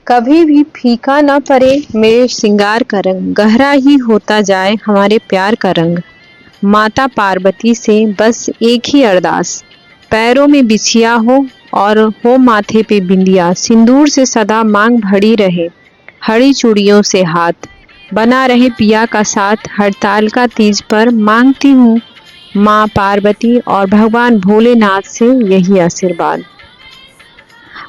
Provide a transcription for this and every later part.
कभी भी फीका न पड़े मेरे श्रृंगार का रंग, गहरा ही होता जाए हमारे प्यार का रंग। माता पार्वती से बस एक ही अरदास, पैरों में बिछिया हो और हो माथे पे बिंदिया, सिंदूर से सदा मांग भरी रहे, हरी चूड़ियों से हाथ बना रहे पिया का साथ। हड़तालिका तीज पर मांगती हूँ माँ पार्वती और भगवान भोलेनाथ से यही आशीर्वाद।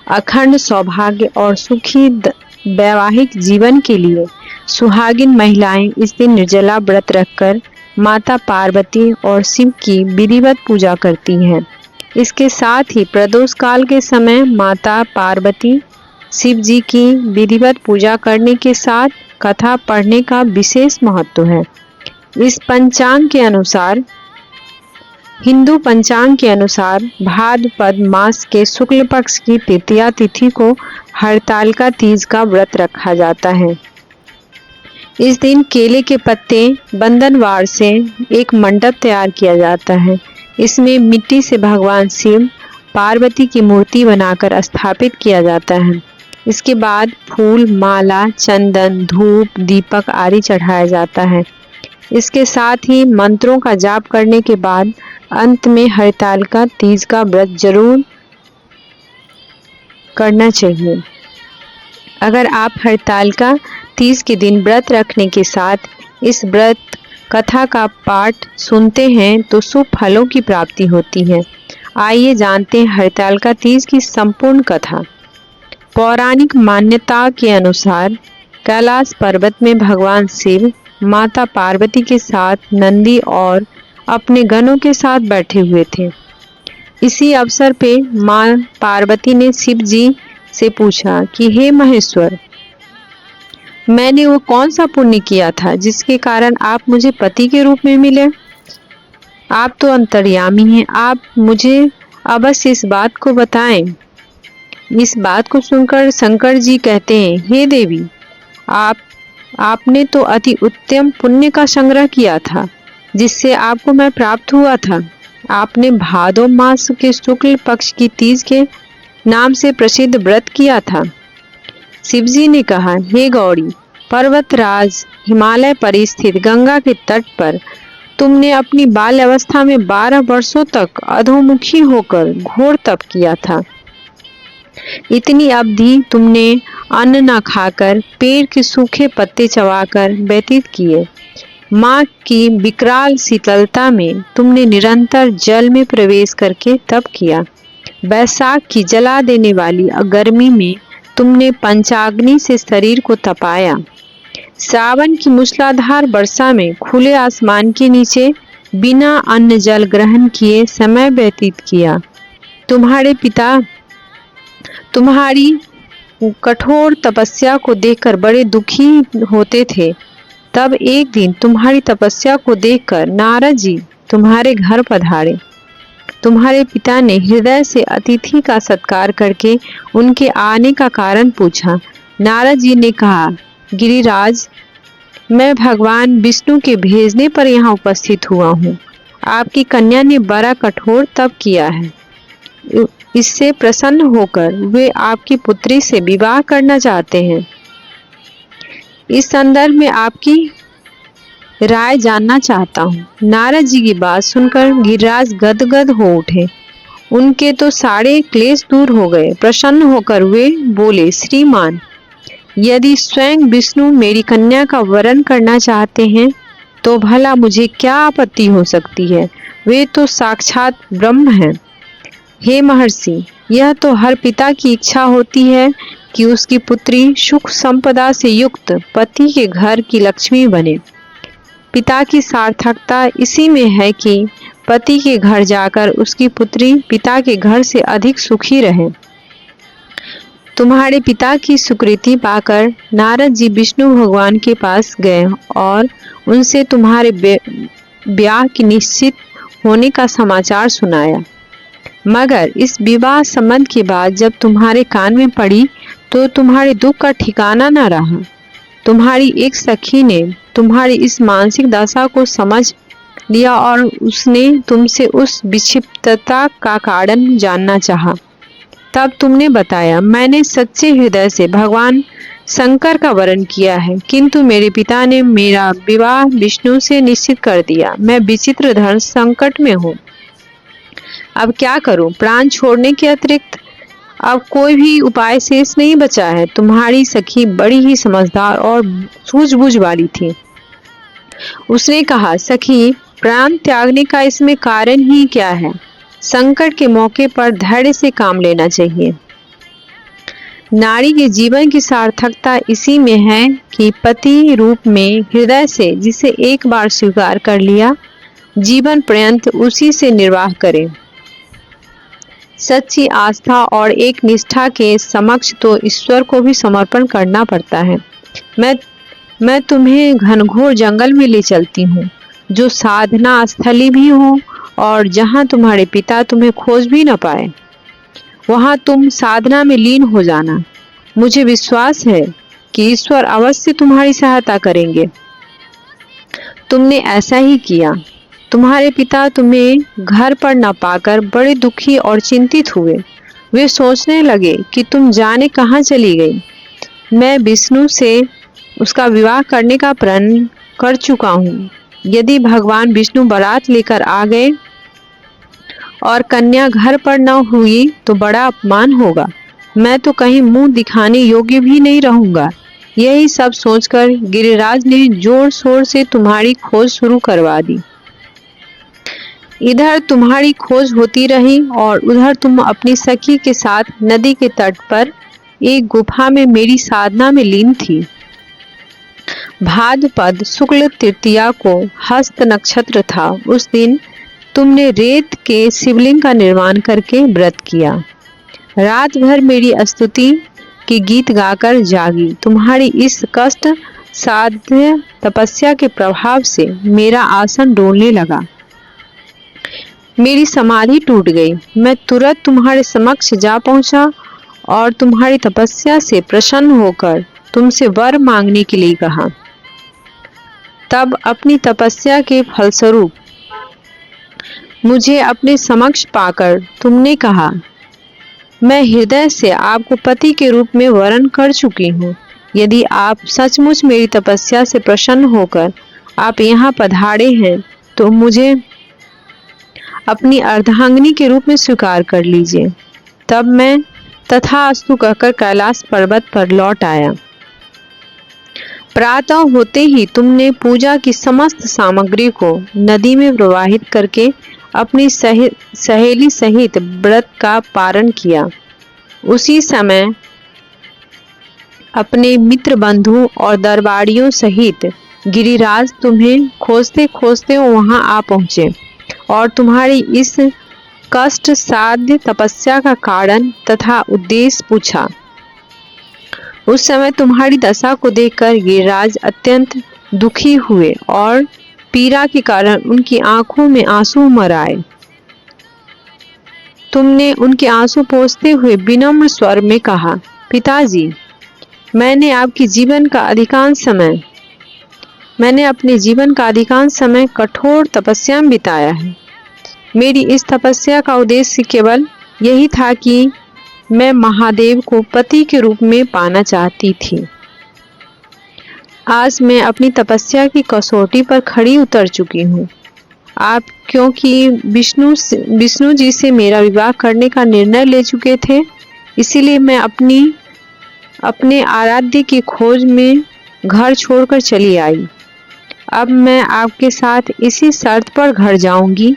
अखंड सौभाग्य और सुखी वैवाहिक जीवन के लिए सुहागिन महिलाएं इस दिन निर्जला व्रत रखकर माता पार्वती और शिव की विधिवत पूजा करती हैं। इसके साथ ही प्रदोष काल के समय माता पार्वती शिव जी की विधिवत पूजा करने के साथ कथा पढ़ने का विशेष महत्व है। इस पंचांग के अनुसार, हिंदू पंचांग के अनुसार भाद्रपद मास के शुक्ल पक्ष की तृतीया तिथि को हरतालिका तीज का व्रत रखा जाता है। इस दिन केले के पत्ते बंधनवार से एक मंडप तैयार किया जाता है। इसमें मिट्टी से भगवान शिव पार्वती की मूर्ति बनाकर स्थापित किया जाता है। इसके बाद फूल, माला, चंदन, धूप, दीपक आदि चढ़ाया जाता है। इसके साथ ही मंत्रों का जाप करने के बाद अंत में हरतालिका तीज का व्रत जरूर करना चाहिए। अगर आप हरतालिका तीज के दिन व्रत रखने के साथ इस व्रत कथा का पाठ सुनते हैं तो शुभ फलों की प्राप्ति होती है। आइए जानते हैं हरतालिका तीज की संपूर्ण कथा। पौराणिक मान्यता के अनुसार कैलाश पर्वत में भगवान शिव माता पार्वती के साथ नंदी और अपने गणों के साथ बैठे हुए थे। इसी अवसर पे मां पार्वती ने शिव जी से पूछा कि हे महेश्वर, मैंने वो कौन सा पुण्य किया था जिसके कारण आप मुझे पति के रूप में मिले? आप तो अंतर्यामी हैं, आप मुझे अवश्य इस बात को बताएं। इस बात को सुनकर शंकर जी कहते हैं, हे देवी, आपने तो अति उत्तम पुण्य का संग्रह किया था जिससे आपको मैं प्राप्त हुआ था। आपने भादो मास के शुक्ल पक्ष की तीज के नाम से प्रसिद्ध व्रत किया था। शिवजी ने कहा, हे गौरी, पर्वतराज हिमालय पर स्थित गंगा के तट पर तुमने अपनी बाल्यावस्था में 12 वर्षों तक अधोमुखी होकर घोर तप किया था। इतनी अवधि तुमने अन्न न खाकर पेड़ के सूखे पत्ते चबाकर व्यतीत किए। माँ की विकराल शीतलता में तुमने निरंतर जल में प्रवेश करके तप किया। बैसाख की जला देने वाली गर्मी में तुमने पंचाग्नि से शरीर को तपाया। श्रावण की मूसलाधार वर्षा में खुले आसमान के नीचे बिना अन्न जल ग्रहण किए समय व्यतीत किया। तुम्हारे पिता तुम्हारी कठोर तपस्या को देखकर बड़े दुखी होते थे। तब एक दिन तुम्हारी तपस्या को देखकर नारद जी तुम्हारे घर पधारे। तुम्हारे पिता ने हृदय से अतिथि का सत्कार करके उनके आने का कारण पूछा। नारद जी ने कहा, गिरिराज, मैं भगवान विष्णु के भेजने पर यहाँ उपस्थित हुआ हूँ। आपकी कन्या ने बड़ा कठोर तप किया है। इससे प्रसन्न होकर वे आपकी पुत्री से विवाह करना चाहते हैं। इस संदर्भ में आपकी राय जानना चाहता हूँ। नारद जी की बात सुनकर गिरिराज गदगद हो उठे। उनके तो सारे क्लेश दूर हो गए। प्रसन्न होकर वे बोले, श्रीमान, यदि स्वयं विष्णु मेरी कन्या का वरण करना चाहते हैं तो भला मुझे क्या आपत्ति हो सकती है? वे तो साक्षात ब्रह्म हैं। हे महर्षि, यह तो हर पिता की इच्छा होती है कि उसकी पुत्री सुख संपदा से युक्त पति के घर की लक्ष्मी बने। पिता की सार्थकता इसी में है कि पति के घर जाकर उसकी पुत्री पिता के घर से अधिक सुखी रहे। तुम्हारे पिता की स्वीकृति पाकर नारद जी विष्णु भगवान के पास गए और उनसे तुम्हारे ब्याह की निश्चित होने का समाचार सुनाया। मगर इस विवाह संबंध की बात जब तुम्हारे कान में पड़ी तो तुम्हारे दुख का ठिकाना न रहा। तुम्हारी एक सखी ने तुम्हारी इस मानसिक दशा को समझ लिया और उसने तुमसे उस विक्षिप्तता का कारण जानना चाहा। तब तुमने बताया, मैंने सच्चे हृदय से भगवान शंकर का वरण किया है, किंतु मेरे पिता ने मेरा विवाह विष्णु से निश्चित कर दिया। मैं विचित्र धर्म संकट में हूँ, अब क्या करूं? प्राण छोड़ने के अतिरिक्त अब कोई भी उपाय शेष नहीं बचा है। तुम्हारी सखी बड़ी ही समझदार और सूझबूझ वाली थी। उसने कहा, सखी, प्राण त्यागने का इसमें कारण ही क्या है? संकट के मौके पर धैर्य से काम लेना चाहिए। नारी के जीवन की सार्थकता इसी में है कि पति रूप में हृदय से जिसे एक बार स्वीकार कर लिया, जीवन पर्यंत उसी से निर्वाह करे। सच्ची आस्था और एक निष्ठा के समक्ष तो ईश्वर को भी समर्पण करना पड़ता है। मैं तुम्हें घनघोर जंगल में ले चलती हूँ, जो साधना स्थली भी हो और जहाँ तुम्हारे पिता तुम्हें खोज भी न पाए। वहाँ तुम साधना में लीन हो जाना। मुझे विश्वास है कि ईश्वर अवश्य तुम्हारी सहायता करेंगे। तुमने ऐसा ही किया। तुम्हारे पिता तुम्हें घर पर न पाकर बड़े दुखी और चिंतित हुए। वे सोचने लगे कि तुम जाने कहाँ चली गई। मैं विष्णु से उसका विवाह करने का प्रण कर चुका हूँ। यदि भगवान विष्णु बारात लेकर आ गए और कन्या घर पर न हुई तो बड़ा अपमान होगा। मैं तो कहीं मुंह दिखाने योग्य भी नहीं रहूंगा। यही सब सोचकर गिरिराज ने जोर शोर से तुम्हारी खोज शुरू करवा दी। इधर तुम्हारी खोज होती रही और उधर तुम अपनी सखी के साथ नदी के तट पर एक गुफा में मेरी साधना में लीन थी। भाद्रपद शुक्ल तृतीया को हस्त नक्षत्र था। उस दिन तुमने रेत के शिवलिंग का निर्माण करके व्रत किया। रात भर मेरी स्तुति की गीत गाकर जागी। तुम्हारी इस कष्ट साध्य तपस्या के प्रभाव से मेरा आसन डोलने लगा। मेरी समाधि टूट गई। मैं तुरंत तुम्हारे समक्ष जा पहुंचा और तुम्हारी तपस्या से प्रसन्न होकर तुमसे वर मांगने के लिए कहा। तब अपनी तपस्या के फलस्वरूप मुझे अपने समक्ष पाकर तुमने कहा, मैं हृदय से आपको पति के रूप में वरण कर चुकी हूँ। यदि आप सचमुच मेरी तपस्या से प्रसन्न होकर आप यहाँ पधारे हैं तो मुझे अपनी अर्धांगिनी के रूप में स्वीकार कर लीजिए। तब मैं तथास्तु कहकर कैलाश पर्वत पर लौट आया। प्रातः होते ही तुमने पूजा की समस्त सामग्री को नदी में प्रवाहित करके अपनी सहेली सहित व्रत का पारण किया। उसी समय अपने मित्र बंधु और दरबारियों सहित गिरिराज तुम्हें खोजते खोजते वहां आ पहुंचे और तुम्हारी इस कष्ट साध्य तपस्या का कारण तथा उद्देश्य पूछा। उस समय तुम्हारी दशा को देखकर गिरिराज अत्यंत दुखी हुए और पीड़ा के कारण उनकी आंखों में आंसू उमड़ आए। तुमने उनके आंसू पोंछते हुए विनम्र स्वर में कहा, पिताजी, मैंने अपने जीवन का अधिकांश समय कठोर तपस्या में बिताया है। मेरी इस तपस्या का उद्देश्य केवल यही था कि मैं महादेव को पति के रूप में पाना चाहती थी। आज मैं अपनी तपस्या की कसौटी पर खड़ी उतर चुकी हूँ। आप क्योंकि विष्णु जी से मेरा विवाह करने का निर्णय ले चुके थे, इसीलिए मैं अपने आराध्य की खोज में घर छोड़कर चली आई। अब मैं आपके साथ इसी शर्त पर घर जाऊंगी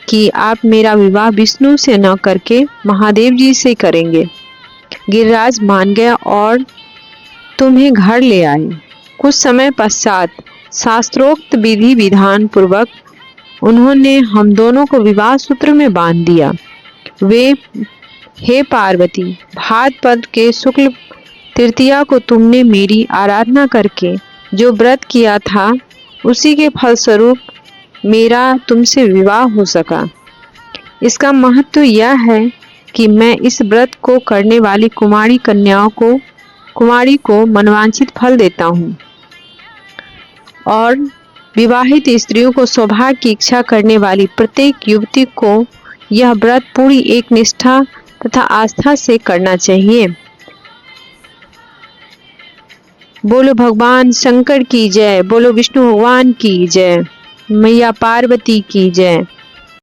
कि आप मेरा विवाह विष्णु से न करके महादेव जी से करेंगे। गिरिराज मान गया और तुम्हें घर ले आए। कुछ समय पश्चात शास्त्रोक्त विधि विधान पूर्वक उन्होंने हम दोनों को विवाह सूत्र में बांध दिया। वे, हे पार्वती, भाद्रपद के शुक्ल तृतीया को तुमने मेरी आराधना करके जो व्रत किया था, उसी के फलस्वरूप मेरा तुमसे विवाह हो सका। इसका महत्व यह है कि मैं इस व्रत को करने वाली कुमारी को मनवांछित फल देता हूँ और विवाहित स्त्रियों को सौभाग्य की इच्छा करने वाली प्रत्येक युवती को यह व्रत पूरी एक निष्ठा तथा आस्था से करना चाहिए। बोलो भगवान शंकर की जय, बोलो विष्णु भगवान की जय, मैया पार्वती की जय।